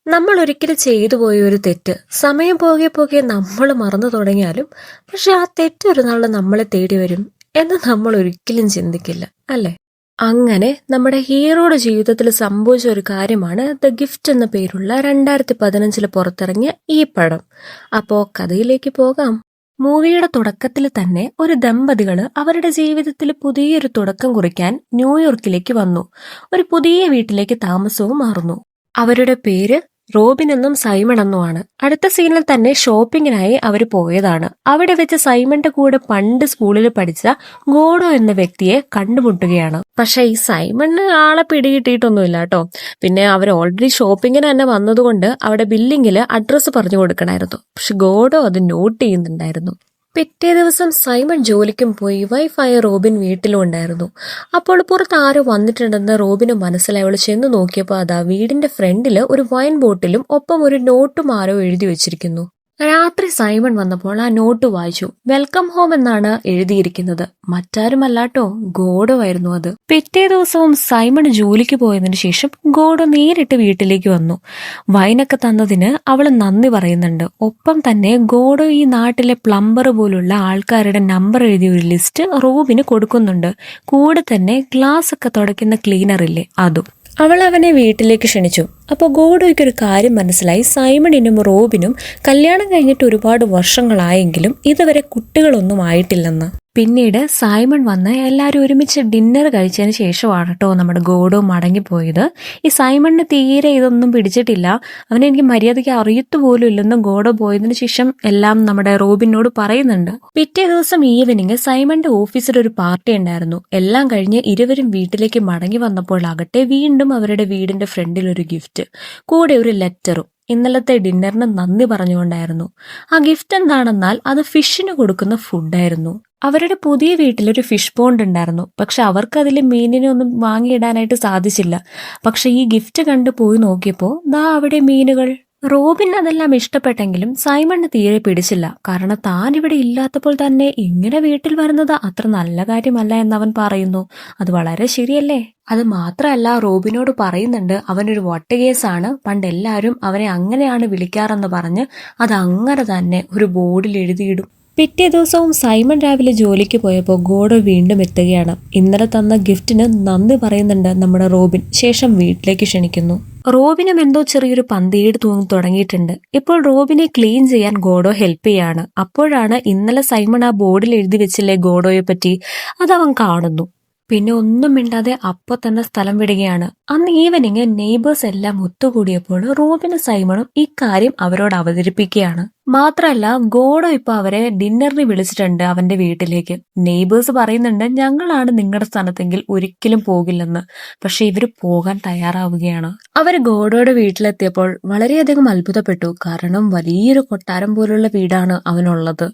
നമ്മൾ ഒരിക്കലും ചെയ്തു പോയ ഒരു തെറ്റ് സമയം പോകെ പോകെ നമ്മൾ മറന്നു തുടങ്ങിയാലും പക്ഷെ ആ തെറ്റ് ഒരു നാൾ നമ്മളെ തേടി വരും എന്ന് നമ്മൾ ഒരിക്കലും ചിന്തിക്കില്ല, അല്ലേ? അങ്ങനെ നമ്മുടെ ഹീറോയുടെ ജീവിതത്തിൽ സംഭവിച്ച ഒരു കാര്യമാണ് ദ ഗിഫ്റ്റ് എന്ന പേരുള്ള 2015 പുറത്തിറങ്ങിയ ഈ പടം. അപ്പോ കഥയിലേക്ക് പോകാം. മൂവിയുടെ തുടക്കത്തിൽ തന്നെ ഒരു ദമ്പതികള് അവരുടെ ജീവിതത്തിൽ പുതിയൊരു തുടക്കം കുറിക്കാൻ ന്യൂയോർക്കിലേക്ക് വന്നു. ഒരു പുതിയ വീട്ടിലേക്ക് താമസവും മാറുന്നു. അവരുടെ പേര് റോബിൻ എന്നും സൈമൺ എന്നുമാണ്. അടുത്ത സീനിൽ തന്നെ ഷോപ്പിങ്ങിനായി അവർ പോയതാണ്. അവിടെ വെച്ച് സൈമന്റെ കൂടെ പണ്ട് സ്കൂളിൽ പഠിച്ച ഗോഡോ എന്ന വ്യക്തിയെ കണ്ടുമുട്ടുകയാണ്. പക്ഷെ ഈ സൈമണ് ആളെ പിടികിട്ടിയിട്ടൊന്നുമില്ല കേട്ടോ. പിന്നെ അവർ ഓൾറെഡി ഷോപ്പിങ്ങിന് തന്നെ വന്നതുകൊണ്ട് അവിടെ ബില്ലിങ്ങില് അഡ്രസ്സ് പറഞ്ഞു കൊടുക്കണമായിരുന്നു. പക്ഷെ ഗോഡോ അത് നോട്ട് ചെയ്യുന്നുണ്ടായിരുന്നു. പിറ്റേ ദിവസം സൈമൺ ജോലിക്കും പോയി. വൈഫായ റോബിൻ വീട്ടിലും ഉണ്ടായിരുന്നു. അപ്പോൾ പുറത്ത് ആരോ വന്നിട്ടുണ്ടെന്ന് റോബിന് മനസ്സിലായി. അവൾ ചെന്ന് നോക്കിയപ്പോൾ അതാ വീടിന്റെ ഫ്രണ്ടില് ഒരു വൈൻ ബോട്ടിലും ഒപ്പം ഒരു നോട്ടും ആരോ എഴുതി വെച്ചിരിക്കുന്നു. രാത്രി സൈമൺ വന്നപ്പോൾ ആ നോട്ട് വായിച്ചു. വെൽക്കം ഹോം എന്നാണ് എഴുതിയിരിക്കുന്നത്. മറ്റാരുമല്ലാട്ടോ, ഗോഡോ ആയിരുന്നു അത്. പിറ്റേ ദിവസവും സൈമൺ ജോലിക്ക് പോയതിനു ശേഷം ഗോഡോ നേരിട്ട് വീട്ടിലേക്ക് വന്നു. വൈനൊക്കെ തന്നതിന് അവൾ നന്ദി പറയുന്നുണ്ട്. ഒപ്പം തന്നെ ഗോഡോ ഈ നാട്ടിലെ പ്ലംബർ പോലുള്ള ആൾക്കാരുടെ നമ്പർ എഴുതിയ ഒരു ലിസ്റ്റ് റോബിന് കൊടുക്കുന്നുണ്ട്. കൂടെ തന്നെ ഗ്ലാസ് ഒക്കെ തുടയ്ക്കുന്ന ക്ലീനർ ഇല്ലേ, അതും. അവൾ അവനെ വീട്ടിലേക്ക് ക്ഷണിച്ചു. അപ്പോൾ ഗോഡോയ്ക്ക് ഒരു കാര്യം മനസ്സിലായി. സൈമണിനും റോബിനും കല്യാണം കഴിഞ്ഞിട്ട് ഒരുപാട് വർഷങ്ങളായെങ്കിലും ഇതുവരെ കുട്ടികളൊന്നും ആയിട്ടില്ലെന്ന്. പിന്നീട് സൈമൺ വന്ന് എല്ലാവരും ഒരുമിച്ച് ഡിന്നർ കഴിച്ചതിന് ശേഷമാണ് കേട്ടോ നമ്മുടെ ഗോഡോ മടങ്ങിപ്പോയത്. ഈ സൈമണിന് തീരെ ഇതൊന്നും പിടിച്ചിട്ടില്ല. അവനെ എനിക്ക് മര്യാദയ്ക്ക് അറിയത്തു പോലും ഇല്ലെന്നും ഗോഡോ പോയതിനു ശേഷം എല്ലാം നമ്മുടെ റോബിനോട് പറയുന്നുണ്ട്. പിറ്റേ ദിവസം ഈവനിങ് സൈമന്റെ ഓഫീസിൽ ഒരു പാർട്ടി ഉണ്ടായിരുന്നു. എല്ലാം കഴിഞ്ഞ് ഇരുവരും വീട്ടിലേക്ക് മടങ്ങി വന്നപ്പോഴാകട്ടെ വീണ്ടും അവരുടെ വീടിന്റെ ഫ്രണ്ടിൽ ഒരു ഗിഫ്റ്റ്, കൂടെ ഒരു ലെറ്ററും. ഇന്നലത്തെ ഡിന്നറിന് നന്ദി പറഞ്ഞുകൊണ്ടായിരുന്നു. ആ ഗിഫ്റ്റ് എന്താണെന്നാൽ അത് ഫിഷിന് കൊടുക്കുന്ന ഫുഡായിരുന്നു. അവരുടെ പുതിയ വീട്ടിലൊരു ഫിഷ് പോണ്ട് ഉണ്ടായിരുന്നു. പക്ഷെ അവർക്ക് അതിൽ മീനിനെ ഒന്നും വാങ്ങിയിടാനായിട്ട് സാധിച്ചില്ല. പക്ഷെ ഈ ഗിഫ്റ്റ് കണ്ടു പോയി നോക്കിയപ്പോ ദാ അവിടെ മീനുകൾ. റോബിൻ അതെല്ലാം ഇഷ്ടപ്പെട്ടെങ്കിലും സൈമണിന് തീരെ പിടിച്ചില്ല. കാരണം താൻ ഇവിടെ ഇല്ലാത്തപ്പോൾ തന്നെ ഇങ്ങനെ വീട്ടിൽ വരുന്നത് അത്ര നല്ല കാര്യമല്ല എന്നവൻ പറയുന്നു. അത് വളരെ ശരിയല്ലേ? അത് മാത്രമല്ല, റോബിനോട് പറയുന്നുണ്ട് അവനൊരു വട്ടുകേസാണ്, പണ്ട് എല്ലാവരും അവനെ അങ്ങനെയാണ് വിളിക്കാറെന്ന് പറഞ്ഞ് അത് അങ്ങനെ തന്നെ ഒരു ബോർഡിൽ എഴുതിയിടും. പിറ്റേ ദിവസവും സൈമൺ രാവിലെ ജോലിക്ക് പോയപ്പോൾ ഗോഡോ വീണ്ടും എത്തുകയാണ്. ഇന്നലെ തന്ന ഗിഫ്റ്റിന് നന്ദി പറയുന്നുണ്ട് നമ്മുടെ റോബിൻ. ശേഷം വീട്ടിലേക്ക് ക്ഷണിക്കുന്നു. റോബിനും എന്തോ ചെറിയൊരു പന്തിയേട് തൂങ്ങി തുടങ്ങിയിട്ടുണ്ട്. ഇപ്പോൾ റോബിനെ ക്ലീൻ ചെയ്യാൻ ഗോഡോ ഹെൽപ്പ് ചെയ്യാണ്. അപ്പോഴാണ് ഇന്നലെ സൈമൺ ആ ബോർഡിൽ എഴുതി വെച്ചില്ലേ ഗോഡോയെ പറ്റി, അതവൻ കാണുന്നു. പിന്നെ ഒന്നും മിണ്ടാതെ അപ്പൊ തന്നെ സ്ഥലം വിടുകയാണ്. അന്ന് ഈവനിങ് നെയ്ബേഴ്സ് എല്ലാം ഒത്തുകൂടിയപ്പോൾ റോബിനും സൈമണും ഈ കാര്യം അവരോട് അവതരിപ്പിക്കുകയാണ്. മാത്രല്ല ഗോഡോ ഇപ്പൊ അവരെ ഡിന്നറിന് വിളിച്ചിട്ടുണ്ട് അവന്റെ വീട്ടിലേക്ക്. നെയ്ബേഴ്സ് പറയുന്നുണ്ട് ഞങ്ങളാണ് നിങ്ങളുടെ സ്ഥാനത്തെങ്കിൽ ഒരിക്കലും പോകില്ലെന്ന്. പക്ഷെ ഇവര് പോകാൻ തയ്യാറാവുകയാണ്. അവർ ഗോഡോയുടെ വീട്ടിലെത്തിയപ്പോൾ വളരെയധികം അത്ഭുതപ്പെട്ടു. കാരണം വലിയൊരു കൊട്ടാരം പോലുള്ള വീടാണ് അവനുള്ളത്.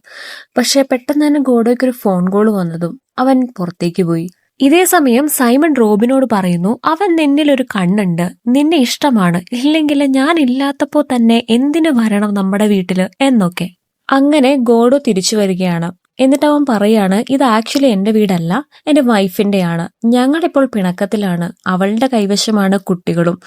പക്ഷെ പെട്ടെന്ന് തന്നെ ഗോഡോയ്ക്കൊരു ഫോൺ കോൾ വന്നതും അവൻ പുറത്തേക്ക് പോയി. ഇതേ സമയം സൈമൺ റോബിനോട് പറയുന്നു, അവൻ നിന്നിലൊരു കണ്ണുണ്ട്, നിന്നെ ഇഷ്ടമാണ്, ഇല്ലെങ്കിൽ ഞാൻ ഇല്ലാത്തപ്പോ തന്നെ എന്തിനു വരണം നമ്മുടെ വീട്ടില് എന്നൊക്കെ. അങ്ങനെ ഗോഡോ തിരിച്ചു വരികയാണ്. എന്നിട്ട് അവൻ പറയാണ്, ഇത് ആക്ച്വലി എന്റെ വീടല്ല, എന്റെ വൈഫിന്റെയാണ്. ഞങ്ങളിപ്പോൾ പിണക്കത്തിലാണ്. അവളുടെ കൈവശമാണ് കുട്ടികളും.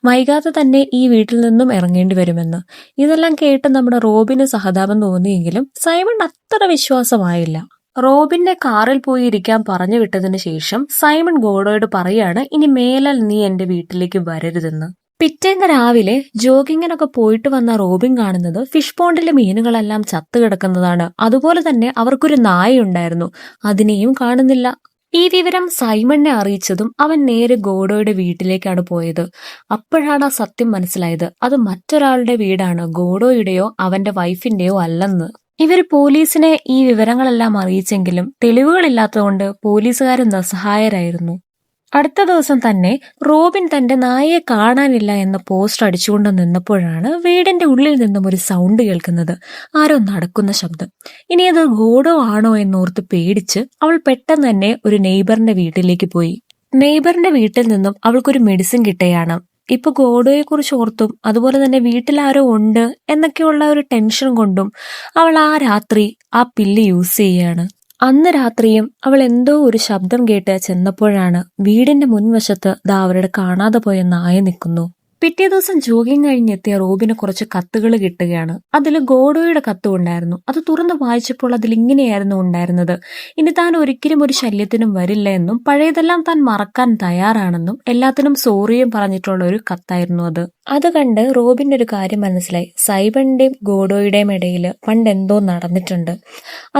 വൈകാതെ തന്നെ ഈ വീട്ടിൽ നിന്നും ഇറങ്ങേണ്ടി വരുമെന്ന്. ഇതെല്ലാം കേട്ട് നമ്മുടെ റോബിന് സഹതാപം തോന്നിയെങ്കിലും സൈമൺ അത്ര വിശ്വാസമായില്ല. റോബിനെ കാറിൽ പോയി ഇരിക്കാൻ പറഞ്ഞു വിട്ടതിന് ശേഷം സൈമൺ ഗോഡോയോട് പറയാണ്, ഇനി മേലാൽ നീ എന്റെ വീട്ടിലേക്ക് വരരുതെന്ന്. പിറ്റേന്ന് രാവിലെ ജോഗിങ്ങിനൊക്കെ പോയിട്ട് വന്ന റോബിൻ കാണുന്നത് ഫിഷ് പോണ്ടിലെ മീനുകളെല്ലാം ചത്തുകിടക്കുന്നതാണ്. അതുപോലെ തന്നെ അവർക്കൊരു നായയുണ്ടായിരുന്നു, അതിനെയും കാണുന്നില്ല. ഈ വിവരം സൈമണിനെ അറിയിച്ചതും അവൻ നേരെ ഗോഡോയുടെ വീട്ടിലേക്കാണ് പോയത്. അപ്പോഴാണ് ആ സത്യം മനസ്സിലായത്. അത് മറ്റൊരാളുടെ വീടാണ്, ഗോഡോയുടെയോ അവന്റെ വൈഫിന്റെയോ അല്ലെന്ന്. ഇവർ പോലീസിനെ ഈ വിവരങ്ങളെല്ലാം അറിയിച്ചെങ്കിലും തെളിവുകളില്ലാത്തതുകൊണ്ട് പോലീസുകാർ നിസ്സഹായരായിരുന്നു. അടുത്ത ദിവസം തന്നെ റോബിൻ തന്റെ നായയെ കാണാനില്ല എന്ന പോസ്റ്റർ അടിച്ചുകൊണ്ട് നിന്നപ്പോഴാണ് വീടിന്റെ ഉള്ളിൽ നിന്നും ഒരു സൗണ്ട് കേൾക്കുന്നത്. ആരോ നടക്കുന്ന ശബ്ദം. ഇനി അത് ഗോഡോ ആണോ എന്നോർത്ത് പേടിച്ച് അവൾ പെട്ടെന്ന് തന്നെ ഒരു നെയ്ബറിന്റെ വീട്ടിലേക്ക് പോയി. നെയ്ബറിന്റെ വീട്ടിൽ നിന്നും അവൾക്കൊരു മെഡിസിൻ കിട്ടുകയാണ്. ഇപ്പൊ ഗോഡോയെ കുറിച്ച് ഓർത്തും അതുപോലെ തന്നെ വീട്ടിലാരോ ഉണ്ട് എന്നൊക്കെയുള്ള ഒരു ടെൻഷൻ കൊണ്ടും അവൾ ആ രാത്രി ആ പില്ല് യൂസ് ചെയ്യാണ്. അന്ന് രാത്രിയും അവൾ എന്തോ ഒരു ശബ്ദം കേട്ട് ചെന്നപ്പോഴാണ് വീടിന്റെ മുൻവശത്ത് ദാ അവരുടെ കാണാതെ പോയ നായ നിൽക്കുന്നു. പിറ്റേ ദിവസം ജോഗിങ് കഴിഞ്ഞെത്തിയ റോബിന് കുറച്ച് കത്തുകൾ കിട്ടുകയാണ്. അതിൽ ഗോഡോയുടെ കത്തും ഉണ്ടായിരുന്നു. അത് തുറന്ന് വായിച്ചപ്പോൾ അതിൽ ഇങ്ങനെയായിരുന്നു ഉണ്ടായിരുന്നത്: ഇനി താൻ ഒരിക്കലും ഒരു ശല്യത്തിനും വരില്ല എന്നും പഴയതെല്ലാം താൻ മറക്കാൻ തയ്യാറാണെന്നും എല്ലാത്തിനും സോറിയും പറഞ്ഞിട്ടുള്ള ഒരു കത്തായിരുന്നു അത്. അത് കണ്ട് റോബിന്റെ ഒരു കാര്യം മനസ്സിലായി. സൈമണിന്റെയും ഗോഡോയുടെയും ഇടയിൽ പണ്ട് എന്തോ നടന്നിട്ടുണ്ട്.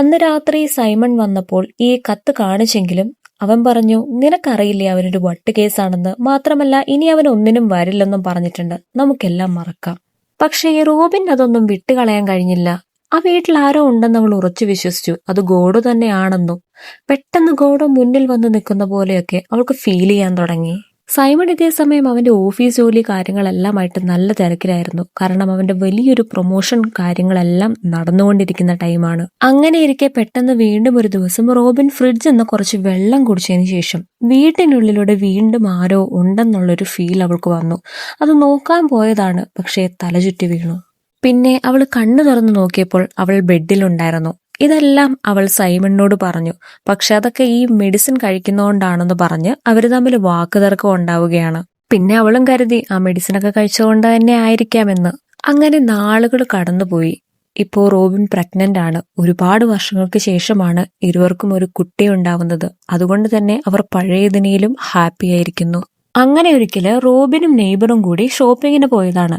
അന്ന് രാത്രി സൈമൺ വന്നപ്പോൾ ഈ കത്ത് കാണിച്ചെങ്കിലും അവൻ പറഞ്ഞു, നിനക്കറിയില്ലേ അവനൊരു വട്ട് കേസാണെന്ന്, മാത്രമല്ല ഇനി അവൻ ഒന്നിനും വരില്ലെന്നും പറഞ്ഞിട്ടുണ്ട്, നമുക്കെല്ലാം മറക്കാം. പക്ഷേ റോബിൻ അതൊന്നും വിട്ടുകളയാൻ കഴിഞ്ഞില്ല. ആ വീട്ടിൽ ആരോ ഉണ്ടെന്ന് അവൾ ഉറച്ചു വിശ്വസിച്ചു. അത് ഗോഡോ തന്നെയാണെന്നും. പെട്ടെന്ന് ഗോഡോ മുന്നിൽ വന്ന് നിൽക്കുന്ന പോലെയൊക്കെ അവൾക്ക് ഫീൽ ചെയ്യാൻ തുടങ്ങി. സൈമൺ ഇതേ സമയം അവന്റെ ഓഫീസ് ജോലി കാര്യങ്ങളെല്ലാമായിട്ട് നല്ല തിരക്കിലായിരുന്നു. കാരണം അവന്റെ വലിയൊരു പ്രൊമോഷൻ കാര്യങ്ങളെല്ലാം നടന്നുകൊണ്ടിരിക്കുന്ന ടൈമാണ്. അങ്ങനെ ഇരിക്കെ പെട്ടെന്ന് വീണ്ടും ഒരു ദിവസം റോബിൻ ഫ്രിഡ്ജിൽ നിന്ന് കുറച്ച് വെള്ളം കുടിച്ചതിന് ശേഷം വീട്ടിനുള്ളിലൂടെ വീണ്ടും ആരോ ഉണ്ടെന്നുള്ളൊരു ഫീൽ അവൾക്ക് വന്നു. അത് നോക്കാൻ പോയതാണ്, പക്ഷേ തലചുറ്റി വീണു. പിന്നെ അവൾ കണ്ണു തുറന്നു നോക്കിയപ്പോൾ അവൾ ബെഡിലുണ്ടായിരുന്നു. ഇതെല്ലാം അവൾ സൈമണിനോട് പറഞ്ഞു. പക്ഷെ അതൊക്കെ ഈ മെഡിസിൻ കഴിക്കുന്നതുകൊണ്ടാണെന്ന് പറഞ്ഞ് അവർ തമ്മിൽ വാക്കുതർക്കം ഉണ്ടാവുകയാണ്. പിന്നെ അവളും കരുതി ആ മെഡിസിനൊക്കെ കഴിച്ചുകൊണ്ട് തന്നെ ആയിരിക്കാമെന്ന്. അങ്ങനെ നാളുകൾ കടന്നുപോയി. ഇപ്പോ റോബിൻ പ്രഗ്നന്റ് ആണ്. ഒരുപാട് വർഷങ്ങൾക്ക് ശേഷമാണ് ഇരുവർക്കും ഒരു കുട്ടി ഉണ്ടാവുന്നത്. അതുകൊണ്ട് തന്നെ അവർ പഴയതിനേലും ഹാപ്പി ആയിരിക്കുന്നു. അങ്ങനെ ഒരിക്കല് റോബിനും നെയ്ബറും കൂടി ഷോപ്പിങ്ങിന് പോയതാണ്.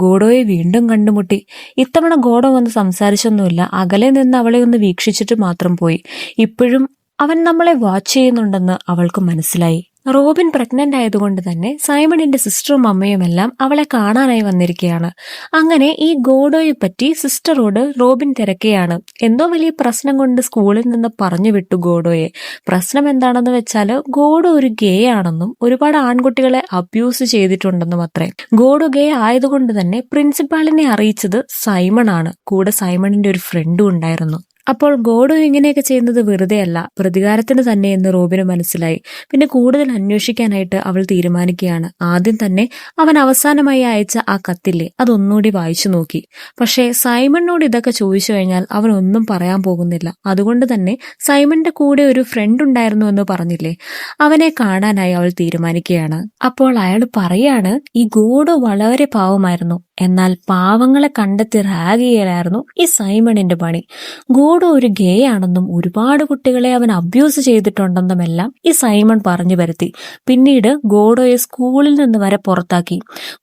ഗോഡോയെ വീണ്ടും കണ്ടുമുട്ടി. ഇത്തവണ ഗോഡോ വന്ന് സംസാരിച്ചൊന്നുമില്ല. അകലെ നിന്ന് അവളെ ഒന്ന് വീക്ഷിച്ചിട്ട് മാത്രം പോയി. ഇപ്പോഴും അവൻ നമ്മളെ വാച്ച് ചെയ്യുന്നുണ്ടെന്ന് അവൾക്ക് മനസ്സിലായി. റോബിൻ പ്രഗ്നന്റ് ആയതുകൊണ്ട് തന്നെ സൈമണിന്റെ സിസ്റ്ററും അമ്മയും എല്ലാം അവളെ കാണാനായി വന്നിരിക്കുകയാണ്. അങ്ങനെ ഈ ഗോഡോയെ പറ്റി സിസ്റ്ററോട് റോബിൻ തിരക്കുകയാണ്. എന്തോ വലിയ പ്രശ്നം കൊണ്ട് സ്കൂളിൽ നിന്ന് പറഞ്ഞു വിട്ടു ഗോഡോയെ. പ്രശ്നം എന്താണെന്ന് വെച്ചാല് ഗോഡോ ഒരു ഗേ ആണെന്നും ഒരുപാട് ആൺകുട്ടികളെ അബ്യൂസ് ചെയ്തിട്ടുണ്ടെന്നും അത്രേ. ഗോഡോ ഗേ ആയതുകൊണ്ട് തന്നെ പ്രിൻസിപ്പാളിനെ അറിയിച്ചത് സൈമൺ ആണ്. കൂടെ സൈമണിന്റെ ഒരു ഫ്രണ്ടും ഉണ്ടായിരുന്നു. അപ്പോൾ ഗോഡോ ഇങ്ങനെയൊക്കെ ചെയ്യുന്നത് വെറുതെ അല്ല, പ്രതികാരത്തിന് തന്നെ എന്ന് റോബിന് മനസ്സിലായി. പിന്നെ കൂടുതൽ അന്വേഷിക്കാനായിട്ട് അവൾ തീരുമാനിക്കുകയാണ്. ആദ്യം തന്നെ അവൻ അവസാനമായി അയച്ച ആ കത്തില്ലേ, അതൊന്നുകൂടി വായിച്ചു നോക്കി. പക്ഷേ സൈമണിനോട് ഇതൊക്കെ ചോദിച്ചു കഴിഞ്ഞാൽ അവൻ ഒന്നും പറയാൻ പോകുന്നില്ല. അതുകൊണ്ട് തന്നെ സൈമണിന്റെ കൂടെ ഒരു ഫ്രണ്ട് ഉണ്ടായിരുന്നു എന്ന് പറഞ്ഞില്ലേ, അവനെ കാണാനായി അവൾ തീരുമാനിക്കുകയാണ്. അപ്പോൾ അയാൾ പറയാണ്, ഈ ഗോഡോ വളരെ പാവമായിരുന്നു, എന്നാൽ പാവങ്ങളെ കണ്ടെത്തി റാഗ് ചെയ്യലായിരുന്നു ഈ സൈമണിന്റെ പണി. ഗോഡോ ഒരു ഗേ ആണെന്നും ഒരുപാട് കുട്ടികളെ അവൻ അബ്യൂസ് ചെയ്തിട്ടുണ്ടെന്നുമെല്ലാം ഈ സൈമൺ പറഞ്ഞു വരുത്തി. പിന്നീട് ഗോഡോയെ സ്കൂളിൽ നിന്ന് വരെ പുറത്താക്കി.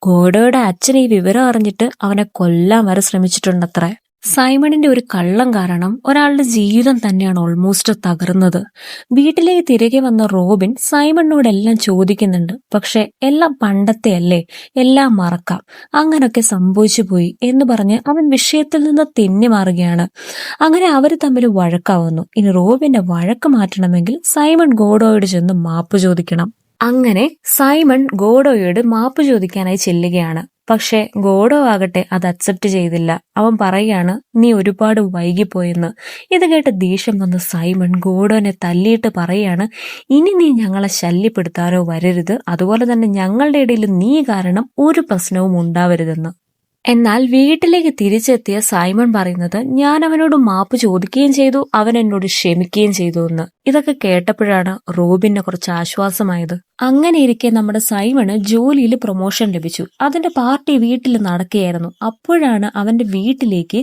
ഗോഡോയുടെ അച്ഛൻ ഈ വിവരം അറിഞ്ഞിട്ട് അവനെ കൊല്ലാൻ വരെ ശ്രമിച്ചിട്ടുണ്ടത്രേ. സൈമണിന്റെ ഒരു കള്ളം കാരണം ഒരാളുടെ ജീവിതം തന്നെയാണ് ഓൾമോസ്റ്റ് തകർന്നത്. വീട്ടിലേക്ക് തിരികെ വന്ന റോബിൻ സൈമണിനോടെല്ലാം ചോദിക്കുന്നുണ്ട്. പക്ഷെ എല്ലാം പണ്ടത്തെ അല്ലേ, എല്ലാം മറക്കാം, അങ്ങനൊക്കെ സംഭവിച്ചു പോയി എന്ന് പറഞ്ഞ് അവൻ വിഷയത്തിൽ നിന്ന് തെന്നി മാറുകയാണ്. അങ്ങനെ അവർ തമ്മിൽ വഴക്കാവുന്നു. ഇനി റോബിന്റെ വഴക്ക് മാറ്റണമെങ്കിൽ സൈമൺ ഗോഡോയോട് ചെന്ന് മാപ്പ് ചോദിക്കണം. അങ്ങനെ സൈമൺ ഗോഡോയോട് മാപ്പ് ചോദിക്കാനായി ചെല്ലുകയാണ്. പക്ഷെ ഗോഡോ ആകട്ടെ അത് അക്സെപ്റ്റ് ചെയ്തില്ല. അവൻ പറയാണ്, നീ ഒരുപാട് വൈകിപ്പോയെന്ന്. ഇത് കേട്ട് ദേഷ്യം വന്ന് സൈമൺ ഗോഡോനെ തല്ലിയിട്ട് പറയാണ്, ഇനി നീ ഞങ്ങളെ ശല്യപ്പെടുത്താനോ വരരുത്, അതുപോലെ തന്നെ ഞങ്ങളുടെ ഇടയിൽ നീ കാരണം ഒരു പ്രശ്നവും ഉണ്ടാവരുതെന്ന്. എന്നാൽ വീട്ടിലേക്ക് തിരിച്ചെത്തിയ സൈമൺ പറയുന്നത്, ഞാൻ അവനോട് മാപ്പ് ചോദിക്കുകയും ചെയ്തു, അവൻ എന്നോട് ക്ഷമിക്കുകയും ചെയ്തു എന്ന്. ഇതൊക്കെ കേട്ടപ്പോഴാണ് റോബിന് കുറച്ച് ആശ്വാസമായത്. അങ്ങനെ ഇരിക്കെ നമ്മുടെ സൈമണ് ജോലിയിൽ പ്രൊമോഷൻ ലഭിച്ചു. അതിന്റെ പാർട്ടി വീട്ടിൽ നടക്കുകയായിരുന്നു. അപ്പോഴാണ് അവന്റെ വീട്ടിലേക്ക്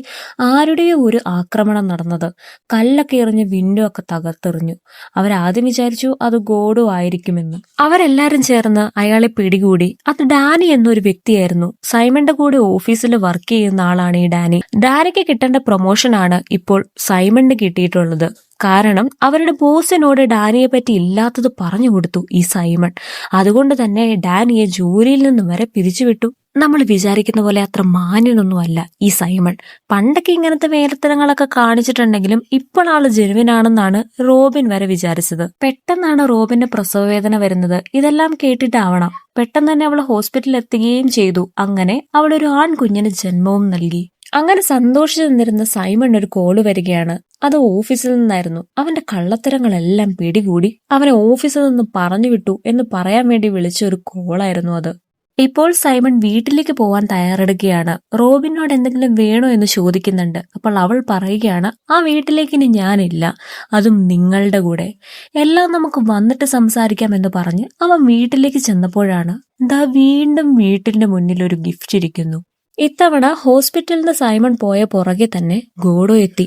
ആരുടെയോ ഒരു ആക്രമണം നടന്നത്. കല്ലൊക്കെ എറിഞ്ഞ് വിൻഡോ ഒക്കെ തകർത്തെറിഞ്ഞു. അവരാദ്യം വിചാരിച്ചു അത് ഗോഡോ ആയിരിക്കുമെന്ന്. അവരെല്ലാരും ചേർന്ന് അയാളെ പിടികൂടി. അത് ഡാനി എന്നൊരു വ്യക്തിയായിരുന്നു. സൈമന്റെ കൂടെ ഓഫീസിൽ വർക്ക് ചെയ്യുന്ന ആളാണ് ഈ ഡാനി. ഡാനിക്ക് കിട്ടേണ്ട പ്രൊമോഷനാണ് ഇപ്പോൾ സൈമണിന് കിട്ടിയിട്ടുള്ളത്. കാരണം അവരുടെ ബോസിനോട് ഡാനിയെ പറ്റി ഇല്ലാത്തത് പറഞ്ഞു കൊടുത്തു ഈ സൈമൺ. അതുകൊണ്ട് തന്നെ ഡാനിയെ ജോലിയിൽ നിന്ന് വരെ പിരിച്ചുവിട്ടു. നമ്മൾ വിചാരിക്കുന്ന പോലെ അത്ര മാന്യനൊന്നുമല്ല ഈ സൈമൺ. പണ്ടൊക്കെ ഇങ്ങനത്തെ വേലത്തരങ്ങളൊക്കെ കാണിച്ചിട്ടുണ്ടെങ്കിലും ഇപ്പോൾ ആള് ജെനുവിനാണെന്നാണ് റോബിൻ വരെ വിചാരിച്ചത്. പെട്ടെന്നാണ് റോബിന്റെ പ്രസവവേദന വരുന്നത്. ഇതെല്ലാം കേട്ടിട്ടാവണം പെട്ടെന്ന് തന്നെ അവൾ ഹോസ്പിറ്റലിൽ എത്തുകയും ചെയ്തു. അങ്ങനെ അവളൊരു ആൺകുഞ്ഞിന് ജന്മവും നൽകി. അങ്ങനെ സന്തോഷിച്ചു നിന്നിരുന്ന സൈമൺ ഒരു കോള് വരികയാണ്. അത് ഓഫീസിൽ നിന്നായിരുന്നു. അവന്റെ കള്ളത്തരങ്ങളെല്ലാം പിടികൂടി അവനെ ഓഫീസിൽ നിന്ന് പറഞ്ഞു വിട്ടു എന്ന് പറയാൻ വേണ്ടി വിളിച്ച ഒരു കോളായിരുന്നു അത്. ഇപ്പോൾ സൈമൺ വീട്ടിലേക്ക് പോവാൻ തയ്യാറെടുക്കുകയാണ്. റോബിനോട് എന്തെങ്കിലും വേണോ എന്ന് ചോദിക്കുന്നുണ്ട്. അപ്പോൾ അവൾ പറയുകയാണ്, ആ വീട്ടിലേക്ക് ഇനി ഞാനില്ല, അതും നിങ്ങളുടെ കൂടെ. എല്ലാം നമുക്ക് വന്നിട്ട് സംസാരിക്കാം എന്ന് പറഞ്ഞ് അവൻ വീട്ടിലേക്ക് ചെന്നപ്പോഴാണ് ദാ വീണ്ടും വീട്ടിന്റെ മുന്നിൽ ഒരു ഗിഫ്റ്റ് ഇരിക്കുന്നു. ഇത്തവണ ഹോസ്പിറ്റലിൽ നിന്ന് സൈമൺ പോയ പുറകെ തന്നെ ഗോഡോ എത്തി.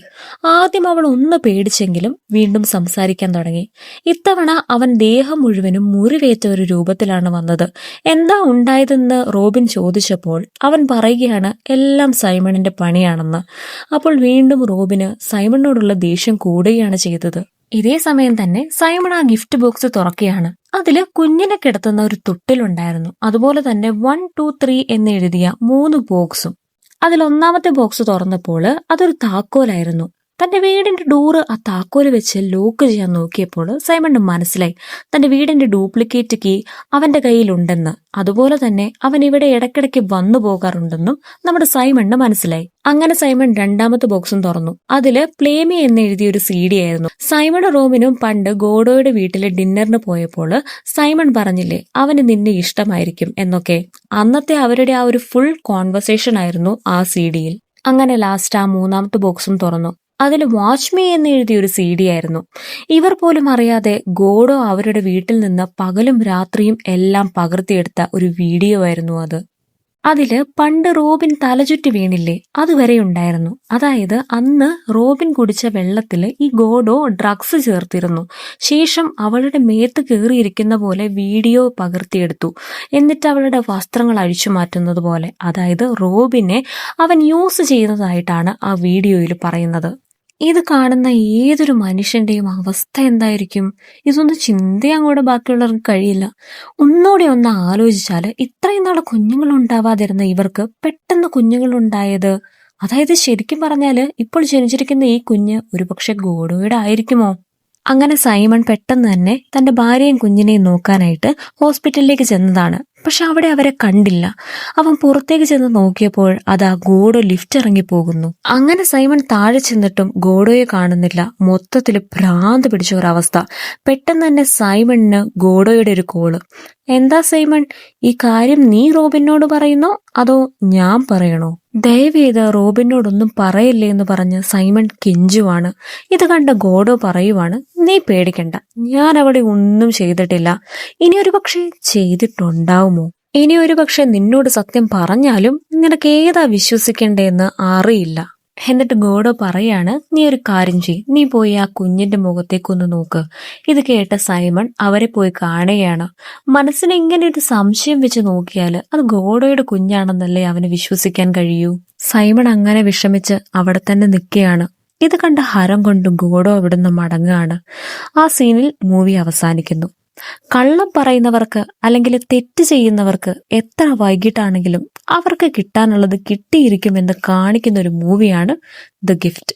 ആദ്യം അവൾ ഒന്ന് പേടിച്ചെങ്കിലും വീണ്ടും സംസാരിക്കാൻ തുടങ്ങി. ഇത്തവണ അവൻ ദേഹം മുഴുവനും മുറിവേറ്റ ഒരു രൂപത്തിലാണ് വന്നത്. എന്താ ഉണ്ടായതെന്ന് റോബിൻ ചോദിച്ചപ്പോൾ അവൻ പറയുകയാണ് എല്ലാം സൈമണിന്റെ പണിയാണെന്ന്. അപ്പോൾ വീണ്ടും റോബിന് സൈമണിനോടുള്ള ദേഷ്യം കൂടുകയാണ് ചെയ്തത്. ഇതേ സമയം തന്നെ സൈമൺ ആ ഗിഫ്റ്റ് ബോക്സ് തുറക്കുകയാണ്. അതില് കുഞ്ഞിനെ കിടത്തുന്ന ഒരു തൊട്ടിലുണ്ടായിരുന്നു. അതുപോലെ തന്നെ 1, 2, 3 എന്ന് എഴുതിയ 3 ബോക്സും. അതിൽ ഒന്നാമത്തെ ബോക്സ് തുറന്നപ്പോൾ അതൊരു താക്കോലായിരുന്നു. തന്റെ വീടിന്റെ ഡോറ് ആ താക്കോല് വെച്ച് ലോക്ക് ചെയ്യാൻ നോക്കിയപ്പോൾ സൈമണിന് മനസ്സിലായി തന്റെ വീടിന്റെ ഡ്യൂപ്ലിക്കേറ്റ് കീ അവന്റെ കയ്യിലുണ്ടെന്ന്. അതുപോലെ തന്നെ അവൻ ഇവിടെ ഇടയ്ക്കിടയ്ക്ക് വന്നു പോകാറുണ്ടെന്നും നമ്മുടെ സൈമണിന് മനസ്സിലായി. അങ്ങനെ സൈമൺ രണ്ടാമത്തെ ബോക്സും തുറന്നു. അതില് പ്ലേമി എന്ന് എഴുതിയ ഒരു CD ആയിരുന്നു. സൈമണും റോബിനും പണ്ട് ഗോഡോയുടെ വീട്ടിലെ ഡിന്നറിന് പോയപ്പോൾ സൈമൺ പറഞ്ഞില്ലേ അവന് നിന്നെ ഇഷ്ടമായിരിക്കും എന്നൊക്കെ. അന്നത്തെ അവരുടെ ആ ഒരു ഫുൾ കോൺവെർസേഷൻ ആയിരുന്നു ആ CD-യിൽ. അങ്ങനെ ലാസ്റ്റ് ആ മൂന്നാമത്തെ ബോക്സും തുറന്നു. അതിൽ വാച്ച് മീ എന്ന് എഴുതിയ ഒരു CD ആയിരുന്നു. ഇവർ പോലും അറിയാതെ ഗോഡോ അവരുടെ വീട്ടിൽ നിന്ന് പകലും രാത്രിയും എല്ലാം പകർത്തിയെടുത്ത ഒരു വീഡിയോ ആയിരുന്നു അത്. അതില് പണ്ട് റോബിൻ തലചുറ്റി വീണില്ലേ, അതുവരെ ഉണ്ടായിരുന്നു. അതായത് അന്ന് റോബിൻ കുടിച്ച വെള്ളത്തില് ഈ ഗോഡോ ഡ്രഗ്സ് ചേർത്തിരുന്നു. ശേഷം അവളുടെ മേത്ത് കയറിയിരിക്കുന്ന പോലെ വീഡിയോ പകർത്തിയെടുത്തു. എന്നിട്ട് അവളുടെ വസ്ത്രങ്ങൾ അഴിച്ചു മാറ്റുന്നത് പോലെ, അതായത് റോബിനെ അവൻ യൂസ് ചെയ്യുന്നതായിട്ടാണ് ആ വീഡിയോയിൽ പറയുന്നത്. ഇത് കാണുന്ന ഏതൊരു മനുഷ്യന്റെയും അവസ്ഥ എന്തായിരിക്കും? ഇതൊന്നും ചിന്തയാൻ കൂടെ ബാക്കിയുള്ളവർക്ക് കഴിയില്ല. ഒന്നുകൂടെ ഒന്ന് ആലോചിച്ചാല് ഇത്രയും നാളെ കുഞ്ഞുങ്ങൾ ഉണ്ടാവാതിരുന്ന ഇവർക്ക് പെട്ടെന്ന് കുഞ്ഞുങ്ങൾ ഉണ്ടായത്, അതായത് ശരിക്കും പറഞ്ഞാല് ഇപ്പോൾ ജനിച്ചിരിക്കുന്ന ഈ കുഞ്ഞ് ഒരുപക്ഷെ ഗോഡോയുടെ ആയിരിക്കുമോ? അങ്ങനെ സൈമൺ പെട്ടെന്ന് തന്നെ തന്റെ ഭാര്യയും കുഞ്ഞിനെയും നോക്കാനായിട്ട് ഹോസ്പിറ്റലിലേക്ക് ചെന്നതാണ്. പക്ഷെ അവിടെ അവരെ കണ്ടില്ല. അവൻ പുറത്തേക്ക് ചെന്ന് നോക്കിയപ്പോൾ അതാ ഗോഡോ ലിഫ്റ്റ് ഇറങ്ങി പോകുന്നു. അങ്ങനെ സൈമൺ താഴെ ചെന്നിട്ടും ഗോഡോയെ കാണുന്നില്ല. മൊത്തത്തില് ഭ്രാന്ത് പിടിച്ച ഒരവസ്ഥ. പെട്ടെന്ന് തന്നെ സൈമണിന് ഗോഡോയുടെ ഒരു കോള്. എന്താ സൈമൺ, ഈ കാര്യം നീ റോബിനോട് പറയുന്നോ അതോ ഞാൻ പറയണോ? ദയവേത് റോബിനോടൊന്നും പറയല്ലേ എന്ന് പറഞ്ഞ് സൈമൺ കെഞ്ചുവാണ്. ഇത് കണ്ട ഗോഡോ പറയുവാണ്, നീ പേടിക്കണ്ട, ഞാൻ അവിടെ ഒന്നും ചെയ്തിട്ടില്ല. ഇനി ഒരു പക്ഷെ ചെയ്തിട്ടുണ്ടാവുമോ? ഇനി ഒരു പക്ഷെ നിന്നോട് സത്യം പറഞ്ഞാലും നിനക്ക് ഏതാ വിശ്വസിക്കേണ്ടതെന്ന് അറിയില്ല. എന്നിട്ട് ഗോഡോ പറയാണ്, നീ ഒരു കാര്യം ചെയ്യ്, നീ പോയി ആ കുഞ്ഞിന്റെ മുഖത്തേക്കൊന്ന് നോക്ക്. ഇത് കേട്ട സൈമൺ അവരെ പോയി കാണുകയാണ്. മനസ്സിന് ഇങ്ങനെ ഒരു സംശയം വെച്ച് നോക്കിയാല് അത് ഗോഡോയുടെ കുഞ്ഞാണെന്നല്ലേ അവന് വിശ്വസിക്കാൻ കഴിയൂ. സൈമൺ അങ്ങനെ വിഷമിച്ച് അവിടെ തന്നെ നിൽക്കുകയാണ്. ഇത് കണ്ട ഹരം കൊണ്ട് ഗോഡോ അവിടുന്ന് മടങ്ങുകയാണ്. ആ സീനിൽ മൂവി അവസാനിക്കുന്നു. കള്ളം പറയുന്നവർക്ക് അല്ലെങ്കിൽ തെറ്റ് ചെയ്യുന്നവർക്ക് എത്ര വൈകിട്ടാണെങ്കിലും അവർക്ക് കിട്ടാനുള്ളത് കിട്ടിയിരിക്കുമെന്ന് കാണിക്കുന്ന ഒരു മൂവിയാണ് ദ ഗിഫ്റ്റ്.